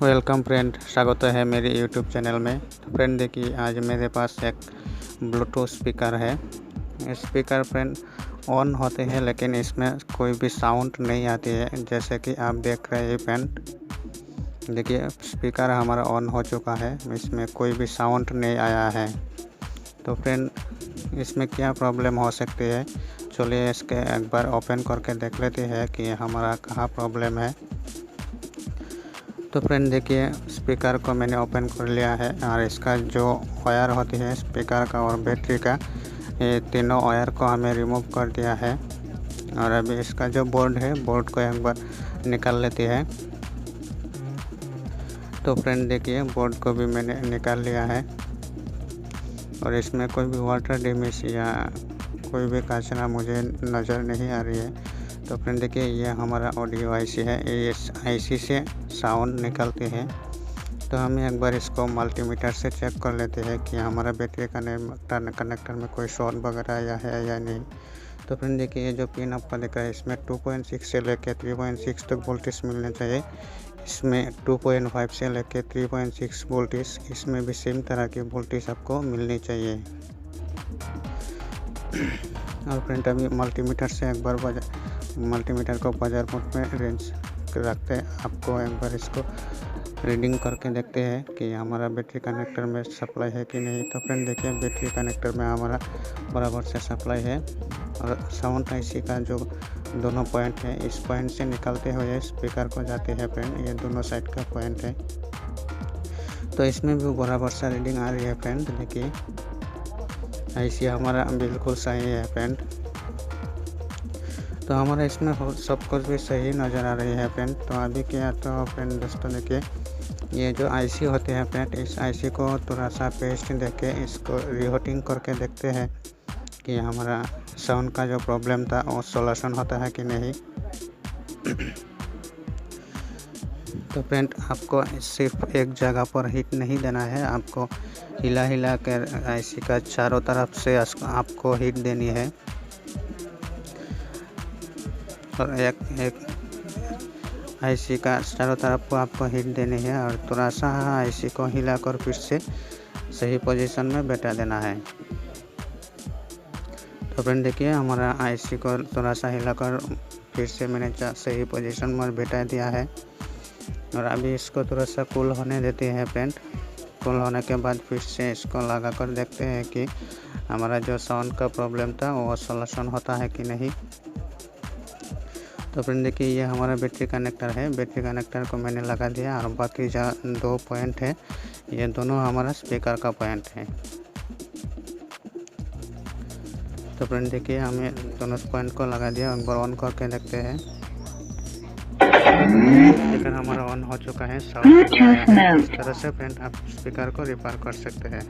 Welcome friend, स्वागत है मेरे यूट्यूब चैनल में। तो फ्रेंड देखिए, आज मेरे पास एक ब्लूटूथ स्पीकर है। स्पीकर फ्रेंड ऑन होते हैं लेकिन इसमें कोई भी साउंड नहीं आती है। जैसे कि आप देख रहे हैं फ्रेंड, देखिए स्पीकर हमारा ऑन हो चुका है, इसमें कोई भी साउंड नहीं आया है। तो फ्रेंड इसमें क्या प्रॉब्लम हो सकती है, चलिए इसके एक बार ओपन करके देख लेते हैं कि हमारा कहाँ प्रॉब्लम है। तो फ्रेंड देखिए, स्पीकर को मैंने ओपन कर लिया है और इसका जो वायर होती है स्पीकर का और बैटरी का, ये तीनों वायर को हमें रिमूव कर दिया है। और अभी इसका जो बोर्ड है, बोर्ड को एक बार निकाल लेते हैं। तो फ्रेंड देखिए, बोर्ड को भी मैंने निकाल लिया है और इसमें कोई भी वाटर डैमेज या कोई भी कचरा मुझे नज़र नहीं आ रही है। तो फ्रेंड देखिए, ये हमारा ऑडियो आईसी है, इस आईसी से साउंड निकलते हैं। तो हम एक बार इसको मल्टीमीटर से चेक कर लेते हैं कि हमारा बैटरी कनेक्टर में कोई शॉर्ट वगैरह आया है या नहीं। तो फ्रेंड देखिए, ये जो पिन आपका दिख रहा है, इसमें 2.6 से लेकर 3.6 तक वोल्टेज मिलना चाहिए। इसमें 2.5 से लेकर 3.6 वोल्टेज, इसमें भी सेम तरह की वोल्टेज आपको मिलनी चाहिए। और फ्रेंड अभी मल्टीमीटर से एक बार मल्टीमीटर को बाजार मोड में रेंज रखते हैं। आपको एक बार इसको रीडिंग करके देखते हैं कि हमारा बैटरी कनेक्टर में सप्लाई है कि नहीं। तो फ्रेंड देखिए, बैटरी कनेक्टर में हमारा बराबर से सप्लाई है और साउंड आईसी का जो दोनों पॉइंट है, इस पॉइंट से निकलते हुए स्पीकर को जाते हैं फ्रेंड। ये दोनों साइड का पॉइंट है, तो इसमें भी बराबर सा रीडिंग आ रही है फ्रेंड। देखिए आईसी हमारा बिल्कुल सही है फ्रेंड। तो हमारा इसमें सब कुछ भी सही नज़र आ रही है फ्रेंड। तो अभी क्या, तो फ्रेंड दोस्तों देखिए, ये जो आईसी होते हैं फ्रेंड, इस आईसी को थोड़ा सा पेस्ट देके इसको रीहोटिंग करके देखते हैं कि हमारा साउंड का जो प्रॉब्लम था वो सॉल्यूशन होता है कि नहीं। तो फ्रेंड आपको सिर्फ एक जगह पर हीट नहीं देना है, आपको हिला हिला कर आईसी का चारों तरफ से आपको हीट देनी है। और एक आईसी का चारों तरफ को आपको हीट देनी है और थोड़ा सा आईसी को हिलाकर फिर से सही पोजीशन में बैठा देना है। तो फ्रेंड देखिए, हमारा आईसी को थोड़ा सा हिलाकर फिर से मैंने सही पोजीशन में बैठा दिया है। और अभी इसको थोड़ा सा कूल होने देते हैं फ्रेंड। कूल होने के बाद फिर से इसको लगा कर देखते हैं कि हमारा जो साउंड का प्रॉब्लम था वो सॉल्यूशन होता है कि नहीं। तो फ्रेंड देखिए, ये हमारा बैटरी कनेक्टर है। बैटरी कनेक्टर को मैंने लगा दिया और बाकी जो दो पॉइंट है, ये दोनों हमारा स्पीकर का पॉइंट है। तो फ्रेंड देखिए, हमें दोनों पॉइंट को लगा दिया, एक बार ऑन करके देखते हैं। स्पीकर हमारा ऑन हो चुका है, साउंड इस तरह से फ्रेंड आप स्पीकर को रिपेयर कर सकते हैं।